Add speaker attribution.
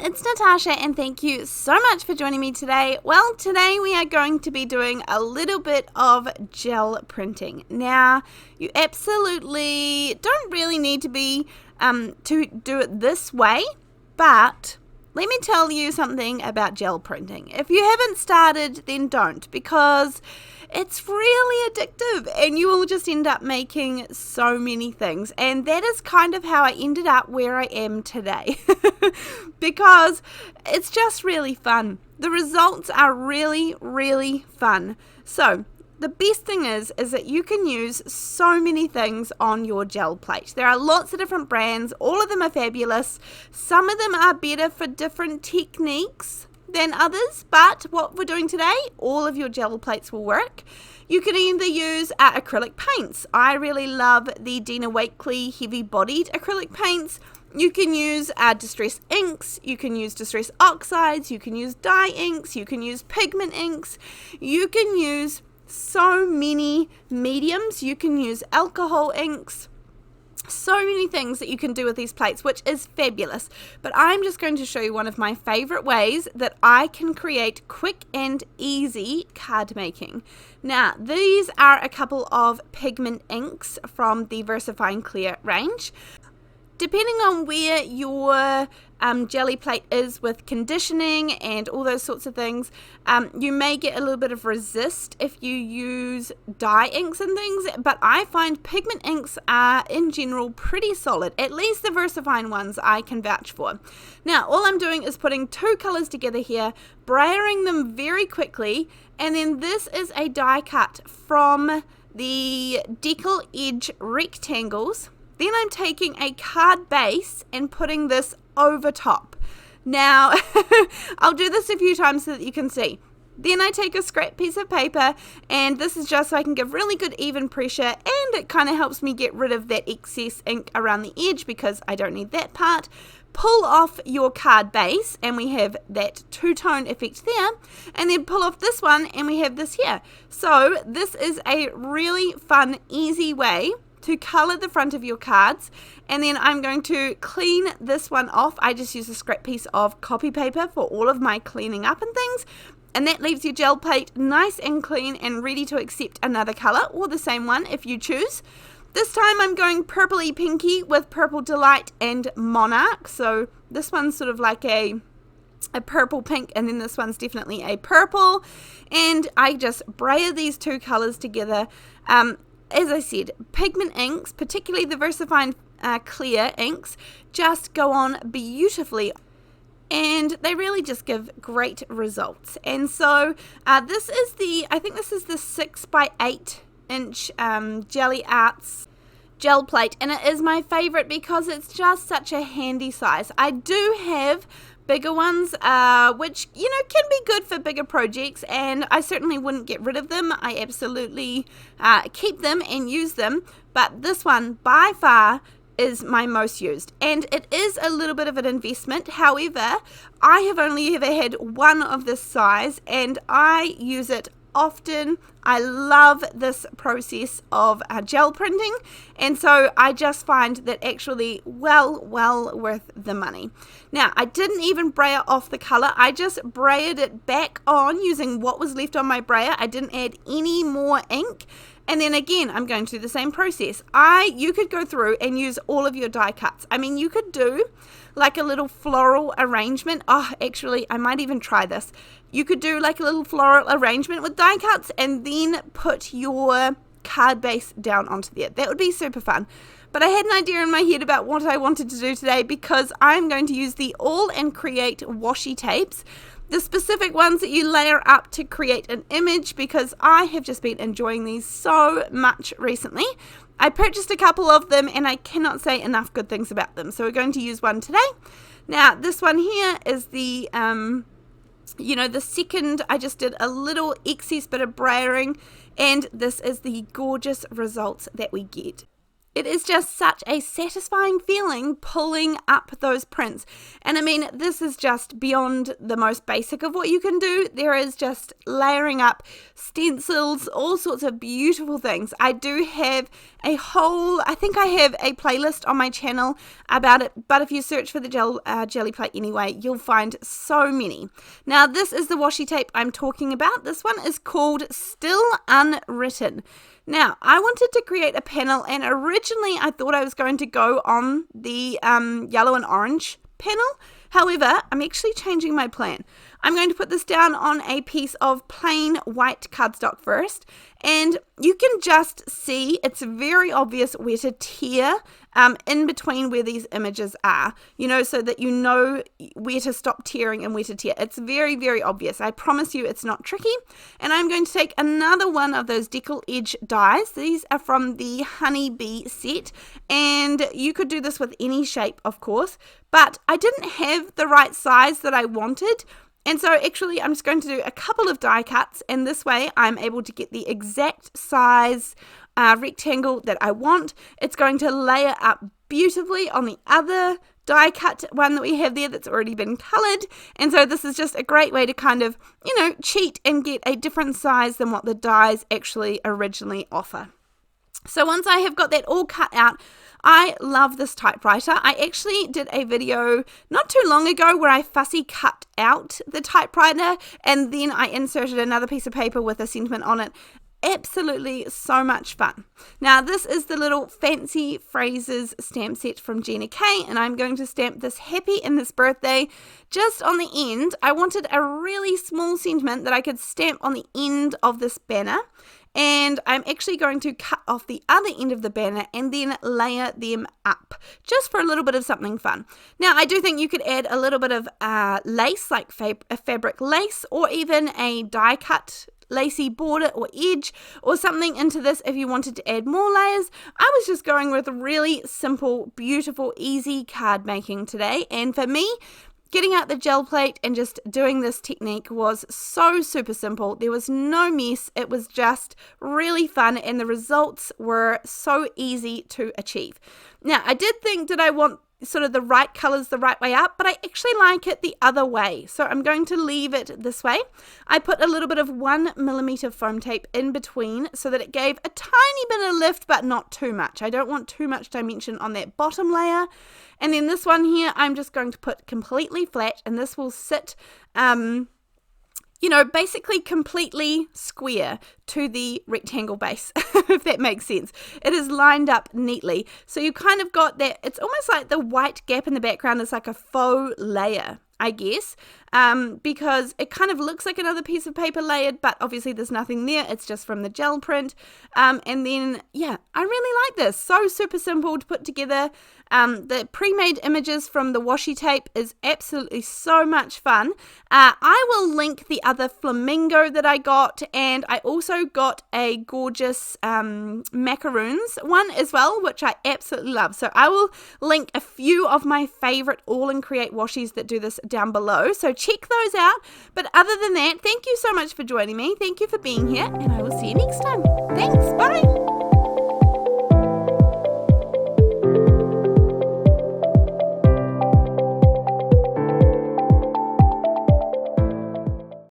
Speaker 1: it's Natasha and thank you so much for joining me today. Well, today we are going to be doing a little bit of gel printing. Now, you absolutely don't really need to be to do it this way, but let me tell you something about gel printing. If you haven't started, then don't, because it's really addictive and you will just end up making so many things. And that is kind of how I ended up where I am today because it's just really fun. The results are really, really fun. So the best thing is that you can use so many things on your gel plate. There are lots of different brands. All of them are fabulous. Some of them are better for different techniques than others, but what we're doing today, all of your gel plates will work. You can either use acrylic paints. I really love the Gina heavy bodied acrylic paints. You can use distress inks, you can use distress oxides, you can use dye inks, you can use pigment inks, you can use so many mediums, you can use alcohol inks. So many things that you can do with these plates, which is fabulous. But I'm just going to show you one of my favorite ways that I can create quick and easy card making. Now, these are a couple of pigment inks from the VersaFine Clear range. Depending on where your jelly plate is with conditioning and all those sorts of things, you may get a little bit of resist if you use dye inks and things, but I find pigment inks are in general pretty solid. At least the VersaFine ones I can vouch for. Now, all I'm doing is putting two colors together here, brayering them very quickly, and then this is a die cut from the Deckle Edge rectangles. Then I'm taking a card base and putting this over top. Now, I'll do this a few times so that you can see. Then I take a scrap piece of paper, and this is just so I can give really good even pressure, and it kind of helps me get rid of that excess ink around the edge because I don't need that part. Pull off your card base, and we have that two-tone effect there, and then pull off this one, and we have this here. So this is a really fun, easy way to color the front of your cards. And then I'm going to clean this one off. I just use a scrap piece of copy paper for all of my cleaning up and things, and that leaves your gel plate nice and clean and ready to accept another color or the same one if you choose. This time I'm going purpley pinky with Purple Delight and Monarch. So this one's sort of like a purple pink, and then this one's definitely a purple, and I just brayer these two colors together. As I said, pigment inks, particularly the VersaFine Clear inks, just go on beautifully, and they really just give great results. And so this is I think this is the 6x8 inch Jelly Arts gel plate, and it is my favorite because it's just such a handy size. I do have bigger ones, which, you know, can be good for bigger projects, and I certainly wouldn't get rid of them. I absolutely keep them and use them, but this one by far is my most used, and it is a little bit of an investment. However, I have only ever had one of this size, and I use it often. I love this process of gel printing, and so I just find that actually well worth the money. Now, I didn't even brayer off the color. I just brayered it back on using what was left on my brayer. I didn't add any more ink. And then again, I'm going through the same process. You could go through and use all of your die cuts. I mean, you could do like a little floral arrangement. Oh, actually, I might even try this. You could do like a little floral arrangement with die cuts and then put your card base down onto there. That would be super fun. But I had an idea in my head about what I wanted to do today because I'm going to use the aall&create washi tapes, the specific ones that you layer up to create an image, because I have just been enjoying these so much recently. I purchased a couple of them and I cannot say enough good things about them. So we're going to use one today. Now, this one here is the, the second. I just did a little excess bit of brayering, and this is the gorgeous results that we get. It is just such a satisfying feeling pulling up those prints. And I mean, this is just beyond the most basic of what you can do. There is just layering up stencils, all sorts of beautiful things. I do have I think I have a playlist on my channel about it, but if you search for the jelly plate anyway, you'll find so many. Now, this is the washi tape I'm talking about. This one is called Still Unwritten. Now, I wanted to create a panel, and originally I thought I was going to go on the yellow and orange panel. However, I'm actually changing my plan. I'm going to put this down on a piece of plain white cardstock first, and you can just see it's very obvious where to tear in between where these images are, so that you know where to stop tearing and where to tear. It's very, very obvious. I promise you it's not tricky. And I'm going to take another one of those Deckle edge dies. These are from the Honeybee set, and you could do this with any shape, of course, but I didn't have the right size that I wanted. And so actually I'm just going to do a couple of die cuts, and this way I'm able to get the exact size rectangle that I want. It's going to layer up beautifully on the other die cut one that we have there that's already been colored. And so this is just a great way to kind of, cheat and get a different size than what the dies actually originally offer. So once I have got that all cut out, I love this typewriter. I actually did a video not too long ago where I fussy cut out the typewriter and then I inserted another piece of paper with a sentiment on it. Absolutely so much fun. Now, this is the little fancy phrases stamp set from Gina K, and I'm going to stamp this happy in this birthday. Just on the end, I wanted a really small sentiment that I could stamp on the end of this banner. And I'm actually going to cut off the other end of the banner and then layer them up, just for a little bit of something fun. Now, I do think you could add a little bit of lace, like a fabric lace, or even a die cut lacy border or edge or something into this if you wanted to add more layers. I was just going with really simple, beautiful, easy card making today. And for me, getting out the gel plate and just doing this technique was so super simple. There was no mess. It was just really fun, and the results were so easy to achieve. Now, I did think, did I want sort of the right colors the right way up, but I actually like it the other way. So I'm going to leave it this way. I put a little bit of 1mm foam tape in between so that it gave a tiny bit of lift, but not too much. I don't want too much dimension on that bottom layer. And then this one here, I'm just going to put completely flat, and this will sit, basically completely square to the rectangle base, if that makes sense. It is lined up neatly. So you kind of got that, it's almost like the white gap in the background is like a faux layer, I guess, because it kind of looks like another piece of paper layered, but obviously there's nothing there. It's just from the gel print. And then, yeah, I really like this. So super simple to put together. The pre-made images from the washi tape is absolutely so much fun. I will link the other flamingo that I got, and I also got a gorgeous macaroons one as well, which I absolutely love. So I will link a few of my favorite aall&create washis that do this down below. So check those out. But other than that, thank you so much for joining me. Thank you for being here, and I will see you next time. Thanks. Bye.